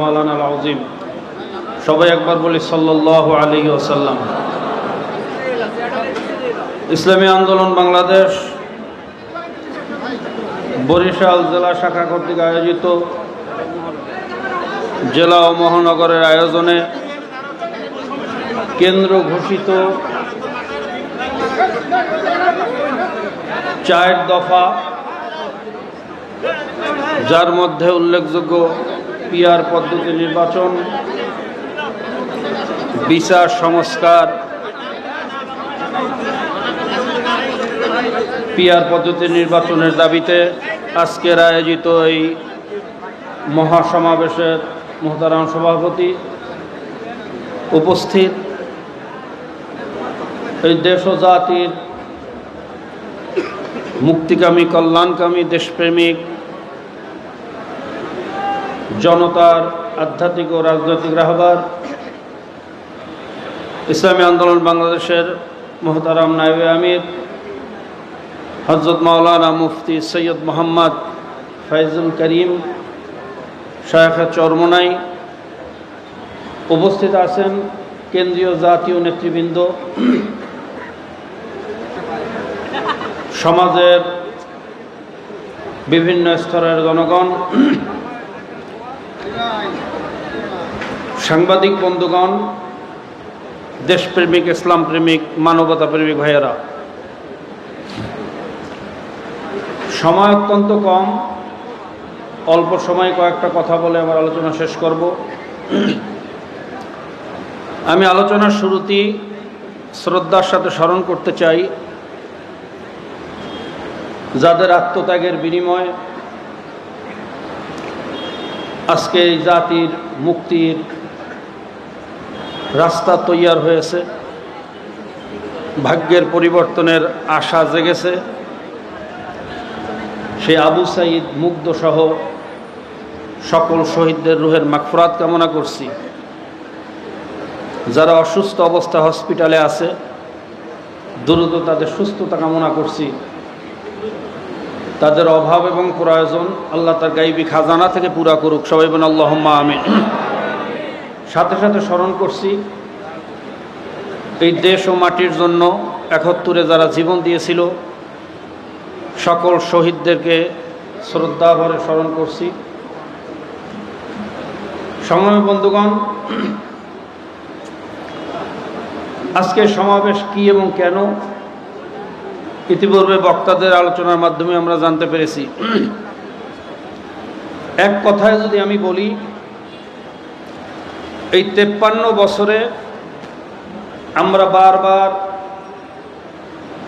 মাওলানা আল-আযীম সবাই একবার বলি সাল্লাল্লাহু আলাইহি ওয়াসাল্লাম। ইসলামী আন্দোলন বাংলাদেশ বরিশাল জেলা শাখা কর্তৃক আয়োজিত জেলা ও মহানগরের আয়োজনে কেন্দ্র ঘোষিত 4 দফা, যার মধ্যে উল্লেখযোগ্য পিআর পদ্ধতি নির্বাচন, বিচার সংস্কার, পিআর পদ্ধতি নির্বাচনের দাবিতে আজকের আয়োজিত এই মহাসমাবেশের মোহতারাম সভাপতি, উপস্থিত এই দেশ ও জাতির মুক্তিকামী, কল্যাণকামী, দেশপ্রেমিক জনতার আধ্যাত্মিক ও রাজনৈতিক রাহবার, ইসলামী আন্দোলন বাংলাদেশের মোহতারাম নায়েবে আমির হযরত মাওলানা মুফতি সৈয়দ মোহাম্মদ ফয়জুল করিম শায়েখে চরমোনাই, উপস্থিত আছেন কেন্দ্রীয় জাতীয় নেতৃবৃন্দ, সমাজের বিভিন্ন স্তরের জনগণ, সাংবাদিক বন্ধুগণ, দেশপ্রেমিক, ইসলাম প্রেমিক, মানবতা প্রেমিক ভাইয়েরা। সময় অত্যন্ত কম, অল্প সময় কয়েকটা কথা বলে আমার আলোচনা শেষ করব। আমি আলোচনার শুরুতেই শ্রদ্ধার সাথে স্মরণ করতে চাই যাদের আত্মত্যাগের বিনিময়ে আজকে এই জাতির মুক্তির রাস্তা তৈয়ার হয়েছে, ভাগ্যের পরিবর্তনের আশা জেগেছে। সেই আবু সাঈদ মুগ্ধ সহ সকল শহীদদের রুহের মাগফিরাত কামনা করছি। যারা অসুস্থ অবস্থা হসপিটালে আছে, দ্রুত তাদের সুস্থতা কামনা করছি। তাদের অভাব এবং প্রয়োজন আল্লাহ তার গাইবী খাজানা থেকে পুরা করুক, সবাই বলেন আল্লাহুম্মা আমিন। সাথে সাথে স্মরণ করছি এই দেশ ও মাটির জন্য ৭১-এ যারা জীবন দিয়েছিল সকল শহীদদেরকে শ্রদ্ধা ভরে স্মরণ করছি। সংগ্রামী বন্ধুগণ, আজকে সমাবেশ কি এবং কেন ইতিপূর্বে বক্তাদের আলোচনার মাধ্যমে আমরা জানতে পেরেছি। এক কথায় যদি আমি বলি, এই ৫৩ বছরে আমরা বারবার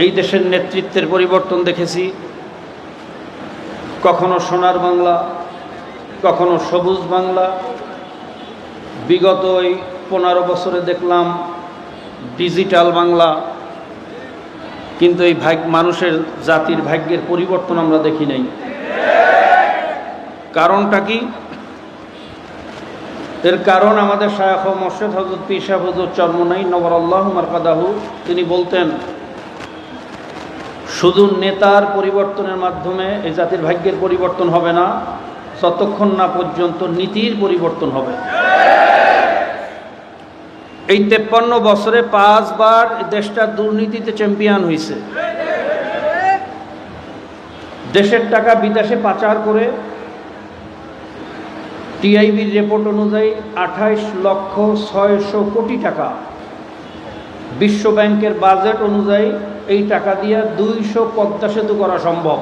এই দেশের নেতৃত্বের পরিবর্তন দেখেছি। কখনো সোনার বাংলা, কখনো সবুজ বাংলা। বিগত এই ১৫ বছরে দেখলাম ডিজিটাল বাংলা। কিন্তু এই মানুষের জাতির ভাগ্যের পরিবর্তন আমরা দেখি নাই। কারণটা কি? এর কারণ আমাদের শায়খ ও মুর্শিদ হযরত পীর সাহেব হুজুর চরমোনাই নওয়ারাল্লাহু মারকাদাহু, তিনি বলতেন শুধু নেতার পরিবর্তনের মাধ্যমে এই জাতির ভাগ্যের পরিবর্তন হবে না, যতক্ষণ না পর্যন্ত নীতির পরিবর্তন হবে। এই ৫৩ বছরে ৫ বার দেশটা দুর্নীতিতে চ্যাম্পিয়ন হয়েছে। দেশের টাকা বিদেশে পাচার করে টিআইবির রিপোর্ট অনুযায়ী ২৮,৬০০,০০,০০,০০,০০ কোটি টাকা, বিশ্ব ব্যাংকের বাজেট অনুযায়ী এই টাকা দিয়ে ২০০ পদ্মা সেতু করা সম্ভব।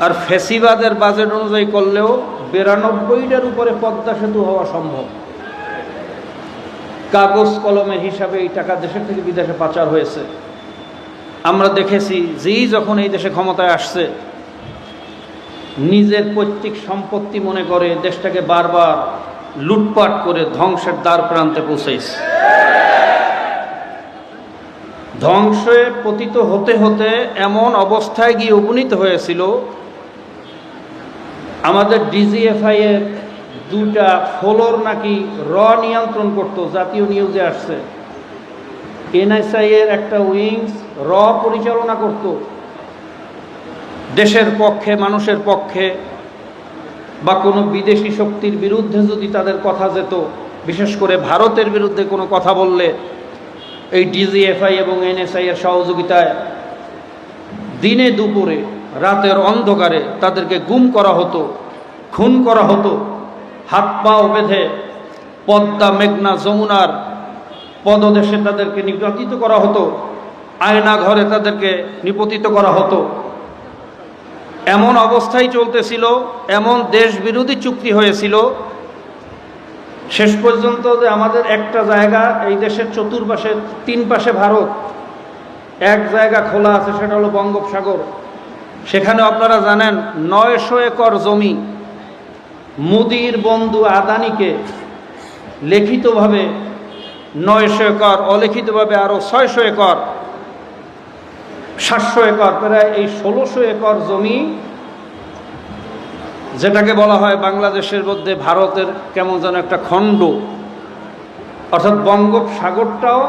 আর ফ্যাসিবাদের বাজেট অনুযায়ী করলেও ৯২টার উপরে পদ্মা সেতু হওয়া সম্ভব। কাগজ কলমের হিসাবে এই টাকা দেশের থেকে বিদেশে পাচার হয়েছে। আমরা দেখেছি যেই যখন এই দেশে ক্ষমতায় আসছে, নিজের পৈতৃক সম্পত্তি মনে করে দেশটাকে বারবার লুটপাট করে ধ্বংসের দ্বার প্রান্তে পৌঁছেছে। ধ্বংসে পতিত হতে হতে এমন অবস্থায় গিয়ে উপনীত হয়েছিল, আমাদের ডিজিএফআই এর 2টা ফ্লোর নাকি নিয়ন্ত্রণ করত। জাতীয় নিউজে আসছে। এনএসআই এর একটা উইংস পরিচালনা করত। দেশের পক্ষে, মানুষের পক্ষে বা কোনো বিদেশি শক্তির বিরুদ্ধে যদি তাদের কথা যেত, বিশেষ করে ভারতের বিরুদ্ধে কোনো কথা বললে এই ডিজিএফআই এবং এনএসআই এর সহযোগিতায় দিনে দুপুরে রাতের অন্ধকারে তাদেরকে গুম করা হতো, খুন করা হতো, হাত পাও বেঁধে পদ্মা, মেঘনা, যমুনার পদদেশে তাদেরকে নিপাতিত করা হতো, আয়না ঘরে তাদেরকে নিপতিত করা হতো। এমন অবস্থাই চলতেছিল, এমন দেশ বিরোধী চুক্তি হয়েছিল, শেষ পর্যন্ত যে আমাদের একটা জায়গা, এই দেশের চতুর্পাশে 3 পাশে ভারত, এক জায়গা খোলা আছে, সেটা হলো বঙ্গোপসাগর। সেখানে আপনারা জানেন 900 একর জমি মোদির বন্ধু আদানিকে লিখিতভাবে 900 একর, অলিখিতভাবে আরও 600 একর, 700 একর, প্রায় এই 1600 একর জমি, যেটাকে বলা হয় বাংলাদেশের মধ্যে ভারতের কেমন যেন একটা খণ্ড, অর্থাৎ বঙ্গোপসাগরটাও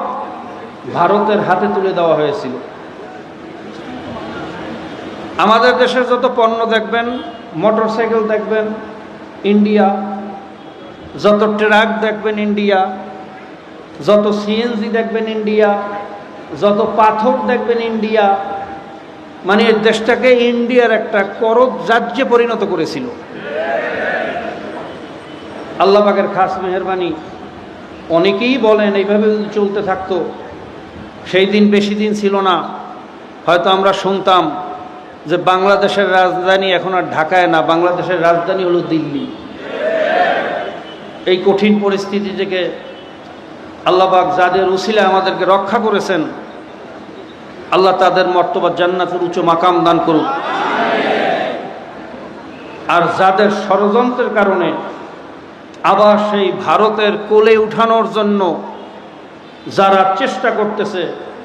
ভারতের হাতে তুলে দেওয়া হয়েছিল। আমাদের দেশের যত পণ্য দেখবেন, মোটরসাইকেল দেখবেন ইন্ডিয়া, যত ট্রাক দেখবেন ইন্ডিয়া, যত সিএনজি দেখবেন ইন্ডিয়া, যত পাথর দেখবেন ইন্ডিয়া, মানে এই দেশটাকে ইন্ডিয়ার একটা করদ রাজ্যে পরিণত করেছিল। আল্লাহ পাকের খাস মেহেরবানি। অনেকেই বলেন এইভাবে যদি চলতে থাকতো, সেই দিন বেশি দিন ছিল না, হয়তো আমরা শুনতাম যে বাংলাদেশের রাজধানী এখন আর ঢাকায় না, বাংলাদেশের রাজধানী হলো দিল্লি। এই কঠিন পরিস্থিতি থেকে আল্লাহ পাক যাদের উসিলায় আমাদেরকে রক্ষা করেছেন, আল্লাহ তাদের মর্তবা জান্নাতের উচ্চ মাকাম দান করুক। আর যাদের ষড়যন্ত্রের কারণে আবার সেই ভারতের কোলে উঠানোর জন্য যারা চেষ্টা করতেছে,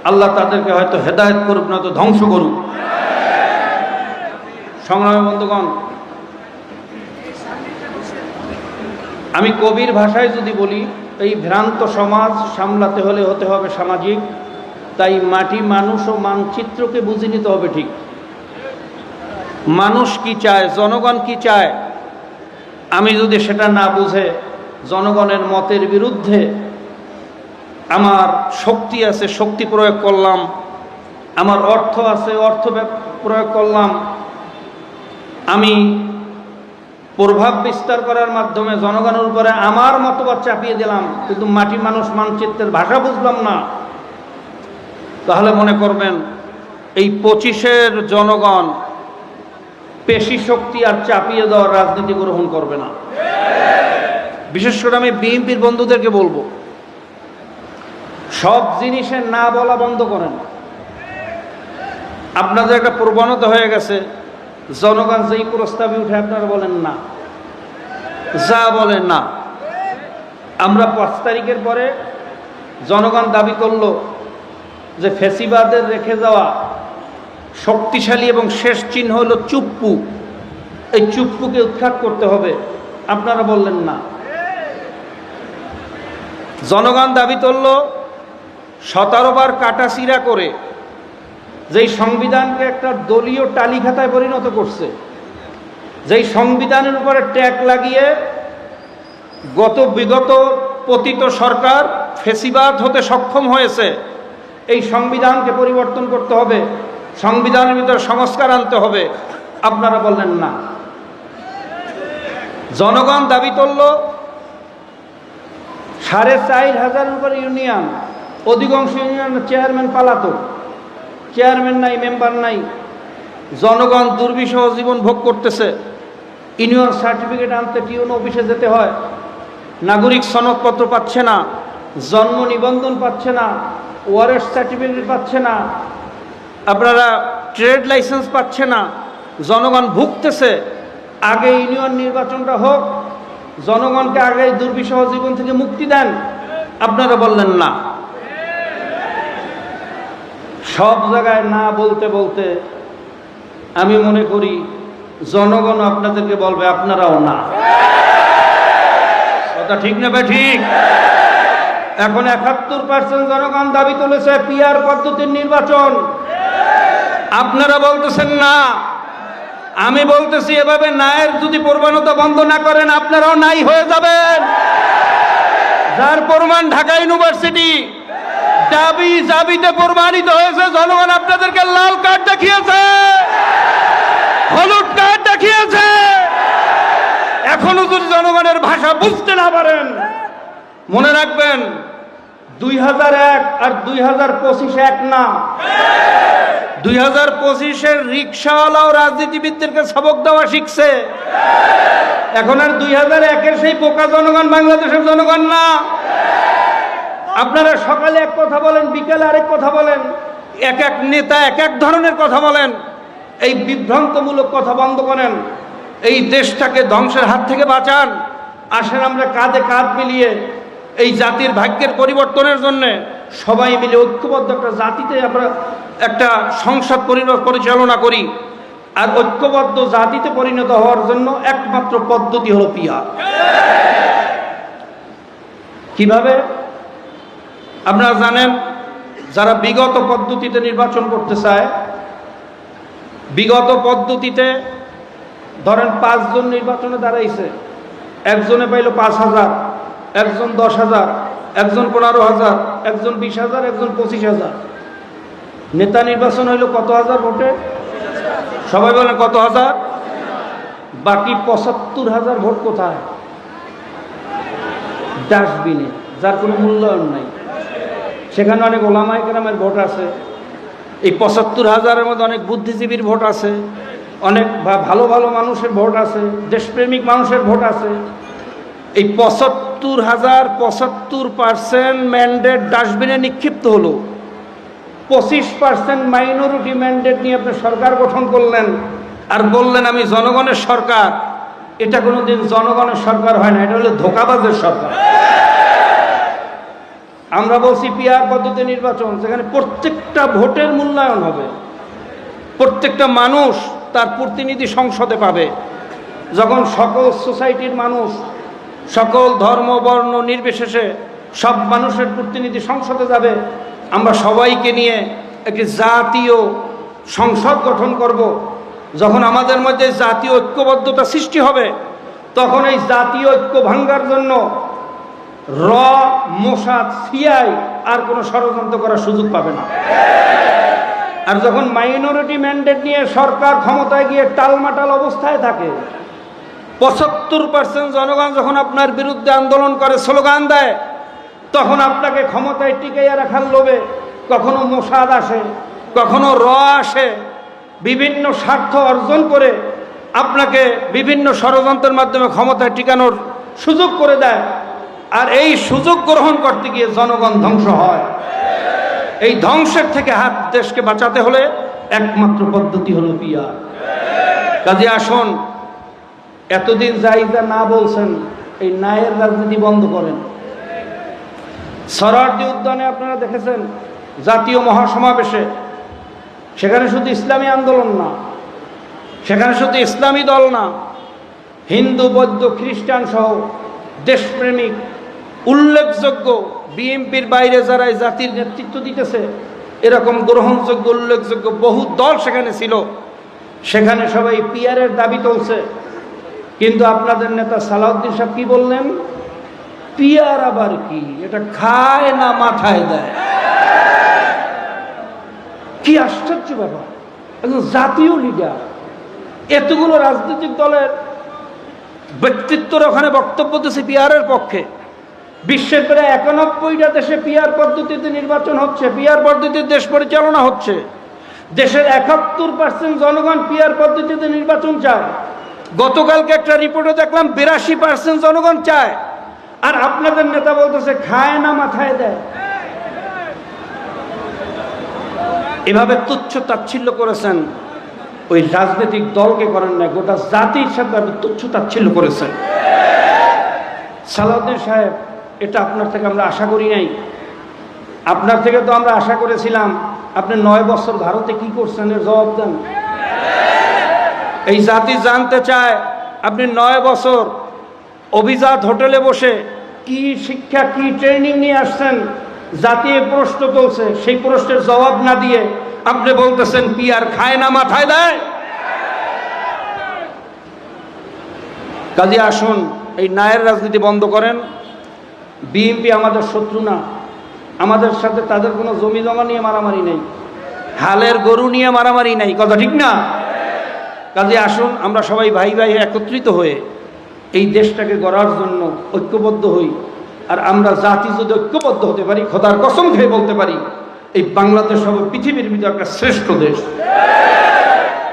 আল্লাহ তাদেরকে হয়তো হেদায়েত করুক, নয়তো ধ্বংস করুক। সংগ্রামী বন্ধুগণ, আমি কবির ভাষায় যদি বলি, এই ভ্রান্ত সমাজ সামলাতে হলে হতে হবে সামাজিক, তাই মাটি, মানুষ ও মানচিত্রকে বুঝে নিতে হবে ঠিক। মানুষ কি চায়, জনগণ কি চায়, আমি যদি সেটা না বুঝে জনগণের মতের বিরুদ্ধে আমার শক্তি আছে, শক্তি প্রয়োগ করলাম, আমার অর্থ আছে, অর্থ প্রয়োগ করলাম, আমি প্রভাব বিস্তার করার মাধ্যমে জনগণের উপরে আমার মতবাদ চাপিয়ে দিলাম, কিন্তু মাটি, মানুষ, মানচিত্রের ভাষা বুঝলাম না, তাহলে মনে করবেন এই 25-এর জনগণ পেশি শক্তি আর চাপিয়ে দেওয়ার রাজনীতি গ্রহণ করবে না। বিশেষ করে আমি বিএনপির বন্ধুদেরকে বলবো, সব জিনিসের না বলা বন্ধ করেন। আপনাদের একটা প্রবণতা হয়ে গেছে, জনগণ যেই প্রস্তাবে উঠে আপনারা বলেন না, যা বলেন না। আমরা 5 তারিখের পরে জনগণ দাবি করলো যে ফ্যাসিবাদের রেখে যাওয়া শক্তিশালী এবং শেষ চিহ্ন হলো চুপ্পু, এই চুপ্পুকে উৎখাত করতে হবে, আপনারা বললেন না। জনগণ দাবি করল 17 বার কাটাছিড়া করে যেই সংবিধানকে একটা দলীয় টালিখাতায় পরিণত করছে, যেই সংবিধানের উপরে ট্যাগ লাগিয়ে বিগত পতিত সরকার ফ্যাসিবাদ হতে সক্ষম হয়েছে, এই সংবিধানকে পরিবর্তন করতে হবে, সংবিধানের ভিতরে সংস্কার আনতে হবে, আপনারা বললেন না। জনগণ দাবি করল 4,500 উপরে ইউনিয়ন, অধিকাংশ ইউনিয়নের চেয়ারম্যান পালাতক, চেয়ারম্যান নাই, মেম্বার নাই, জনগণ দুর্বিষহ জীবন ভোগ করতেছে। ইউনিয়ন সার্টিফিকেট আনতে টিউন অফিসে যেতে হয়, নাগরিক সনদপত্র পাচ্ছে না, জন্ম নিবন্ধন পাচ্ছে না, ওয়ারেস্ট সার্টিফিকেট পাচ্ছে না, আপনারা ট্রেড লাইসেন্স পাচ্ছে না, জনগণ ভুগতেছে। আগে ইউনিয়ন নির্বাচনটা হোক, জনগণকে আগে দুর্বিষহ জীবন থেকে মুক্তি দেন, আপনারা বললেন না। সব জায়গায় না বলতে বলতে আমি মনে করি জনগণ আপনাদেরকে বলবে আপনারাও না। কথা ঠিক না ভাই? ঠিক। এখন 71% জনগণ দাবি তুলেছে পিআর পদ্ধতির নির্বাচন, আপনারা বলতেছেন না। আমি বলতেছি এভাবে নায়ের যদি প্রবণতা বন্ধ না করেন আপনারাও নাই হয়ে যাবেন। যার প্রমাণ ঢাকা ইউনিভার্সিটি দাবি জাবিতে প্রমাণিত হয়েছে। জনগণ আপনাদেরকে লাল কার্ড দেখিয়েছে, হলুদ কার্ড দেখিয়েছে। এখনো যদি জনগণের ভাষা বুঝতে না পারেন, মনে রাখবেন 2001 আর 2025 এক না। 2025-এর রিক্সাওয়ালাও রাজনীতিবিদদেরকে সবক দেওয়া শিখছে। এখন আর 2001-এর সেই বোকা জনগণ বাংলাদেশের জনগণ না। আপনারা সকালে এক কথা বলেন, বিকেলে আরেক কথা বলেন, এক এক নেতা এক এক ধরনের কথা বলেন। এই বিভ্রান্তমূলক কথা বন্ধ করেন, এই দেশটাকে ধ্বংসের হাত থেকে বাঁচান। আসেন আমরা কাঁধে কাঁধ মিলিয়ে এই জাতির ভাগ্যের পরিবর্তনের জন্য সবাই মিলে ঐক্যবদ্ধ একটা জাতিতে আমরা একটা সংসদ পরিচালনা করি। আর ঐক্যবদ্ধ জাতিতে পরিণত হওয়ার জন্য একমাত্র পদ্ধতি হলো পিয়ার। কিভাবে? আপনারা জানেন, যারা বিগত পদ্ধতিতে নির্বাচন করতে চায়, বিগত পদ্ধতিতে ধরেন 5 জন নির্বাচনে দাঁড়াইছে, একজনে পাইল 5,000, একজন 10,000, একজন 15,000, একজন 20,000, একজন 25,000। নেতা নির্বাচন হইল কত হাজার ভোটে? সবাই বলেন কত হাজার? বাকি 75,000 ভোট কোথায়? ডাস্টবিনে, যার কোনো মূল্যায়ন নাই। সেখানে অনেক ওলামায়ে কেরামের ভোট আছে। এই 75,000-এর মধ্যে অনেক বুদ্ধিজীবীর ভোট আছে, অনেক ভালো ভালো মানুষের ভোট আছে, দেশপ্রেমিক মানুষের ভোট আছে। এই 75,000 ম্যান্ডেট ডাস্টবিনে নিক্ষিপ্ত হলো। 25% মাইনরিটি ম্যান্ডেট নিয়ে আপনি সরকার গঠন করলেন আর বললেন আমি জনগণের সরকার। এটা কোনোদিন জনগণের সরকার হয় না, এটা হলো ধোঁকাবাজের সরকার। আমরা বলছি পিআর পদ্ধতি নির্বাচন, যেখানে প্রত্যেকটা ভোটের মূল্যায়ন হবে, প্রত্যেকটা মানুষ তার প্রতিনিধি সংসদে পাবে। যখন সকল সোসাইটির মানুষ, সকল ধর্ম বর্ণ নির্বিশেষে সব মানুষের প্রতিনিধি সংসদে যাবে, আমরা সবাইকে নিয়ে একটি জাতীয় সংসদ গঠন করব। যখন আমাদের মধ্যে জাতীয় ঐক্যবদ্ধতা সৃষ্টি হবে, তখন এই জাতীয় ঐক্য ভাঙ্গার জন্য র, মোসাদ, সিআই আর কোনো ষড়যন্ত্র করার সুযোগ পাবে না। আর যখন মাইনরিটি ম্যান্ডেট নিয়ে সরকার ক্ষমতায় গিয়ে টালমাটাল অবস্থায় থাকে, 75% জনগণ যখন আপনার বিরুদ্ধে আন্দোলন করে, স্লোগান দেয়, তখন আপনাকে ক্ষমতায় টিকাইয়া রাখার লোভে কখনো মোসাদ আসে, কখনো র আসে, বিভিন্ন স্বার্থ অর্জন করে আপনাকে বিভিন্ন ষড়যন্ত্রের মাধ্যমে ক্ষমতায় টিকানোর সুযোগ করে দেয়। আর এই সুযোগ গ্রহণ করতে গিয়ে জনগণ ধ্বংস হয়। এই ধ্বংসের থেকে দেশকে বাঁচাতে হলে একমাত্র পদ্ধতি হলো পিয়ার। কাজে আসুন, এতদিন যাইদা না বলছেন, এই নায়ের রাজনীতি বন্ধ করেন। সরারদি উদ্যানে আপনারা দেখেছেন জাতীয় মহাসমাবেশে, সেখানে শুধু ইসলামী আন্দোলন না, সেখানে শুধু ইসলামী দল না, হিন্দু, বৌদ্ধ, খ্রিস্টান সহ দেশপ্রেমিক উল্লেখযোগ্য বিএনপির বাইরে যারা এই জাতির নেতৃত্ব দিতেছে, এরকম গ্রহণযোগ্য উল্লেখযোগ্য বহু দল সেখানে ছিল। সেখানে সবাই পিয়ারের দাবি তুলছে। কিন্তু আপনাদের নেতা সালাউদ্দিন সাহেব কি বললেন? পিয়ার আবার কি? এটা খায় না মাথায় দেয়। কি আশ্চর্য ব্যাপার! একজন জাতীয় লিডার, এতগুলো রাজনৈতিক দলের ব্যক্তিত্বর ওখানে বক্তব্য দিচ্ছে পিয়ারের পক্ষে। বিশ্বের প্রায় 91টা দেশে পিয়ার পদ্ধতিতে নির্বাচন হচ্ছে, পিয়ার পদ্ধতিতে দেশ পরিচালনা হচ্ছে। দেশের 71% জনগণ পিয়ার পদ্ধতিতে নির্বাচন চায়। গতকালকে একটা রিপোর্টে দেখলাম 82% জনগণ চায়। আর আপনাদের নেতা বলতেছে খায় না মাথায় দেয়। এভাবে তুচ্ছ তাচ্ছিল্য করেছেন, ওই রাজনৈতিক দলকে করেন না, গোটা জাতির সাথে তুচ্ছ তাচ্ছিল্য করেছেন। সালাউদ্দিন সাহেব, এটা আপনার থেকে আমরা আশা করি নাই। আপনার থেকে তো আমরা আশা করেছিলাম আপনি 9 বছর ভারতে কি করছেন এর জবাব দেন। এই জাতি জানতে চায় আপনি 9 বছর অভিজাত হোটেলে বসে কি শিক্ষা, কি ট্রেনিং নিয়ে আসছেন। জাতি প্রশ্ন তুলছে, সেই প্রশ্নের জবাব না দিয়ে আপনি বলতেছেন পিয়ার খায় না মাথায় দেয়। কাজে আসুন এই ন্যায়ের রাজনীতি বন্ধ করেন। বিএনপি আমাদের শত্রু না, আমাদের সাথে তাদের কোনো জমি জমা নিয়ে মারামারি নেই, হালের গরু নিয়ে মারামারি নেই, কথা ঠিক না? কাজে আসুন আমরা সবাই ভাই ভাই একত্রিত হয়ে এই দেশটাকে গড়ার জন্য ঐক্যবদ্ধ হই। আর আমরা জাতি যদি ঐক্যবদ্ধ হতে পারি, খোদার কসম খেয়ে বলতে পারি এই বাংলাদেশ হবে পৃথিবীর ভিতরে একটা শ্রেষ্ঠ দেশ।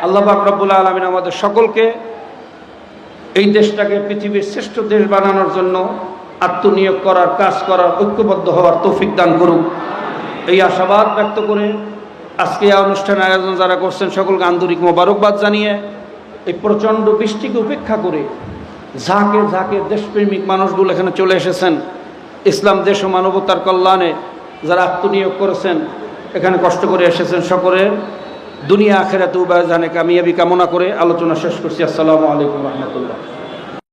আল্লাহ পাক রব্বুল আলামিন আমাদের সকলকে এই দেশটাকে পৃথিবীর শ্রেষ্ঠ দেশ বানানোর জন্য আত্মনিয়োগ করার, কাজ করার, ঐক্যবদ্ধ হওয়ার তৌফিক দান করুক। এই আশাবাদ ব্যক্ত করে আজকে এই অনুষ্ঠানের আয়োজন যারা করছেন সকলকে আন্তরিক মোবারকবাদ জানিয়ে এই প্রচণ্ড বৃষ্টিকে উপেক্ষা করে ঝাঁকে ঝাঁকে দেশপ্রেমিক মানুষগুলো এখানে চলে এসেছেন, ইসলাম দেশ ও মানবতার কল্যাণে যারা আত্মনিয়োগ করেছেন, এখানে কষ্ট করে এসেছেন, সকলের দুনিয়া আখিরাতে উভয় জানে কামিয়াবি কামনা করে আলোচনা শেষ করছি। আসসালামু আলাইকুম রহমতুল্লাহ।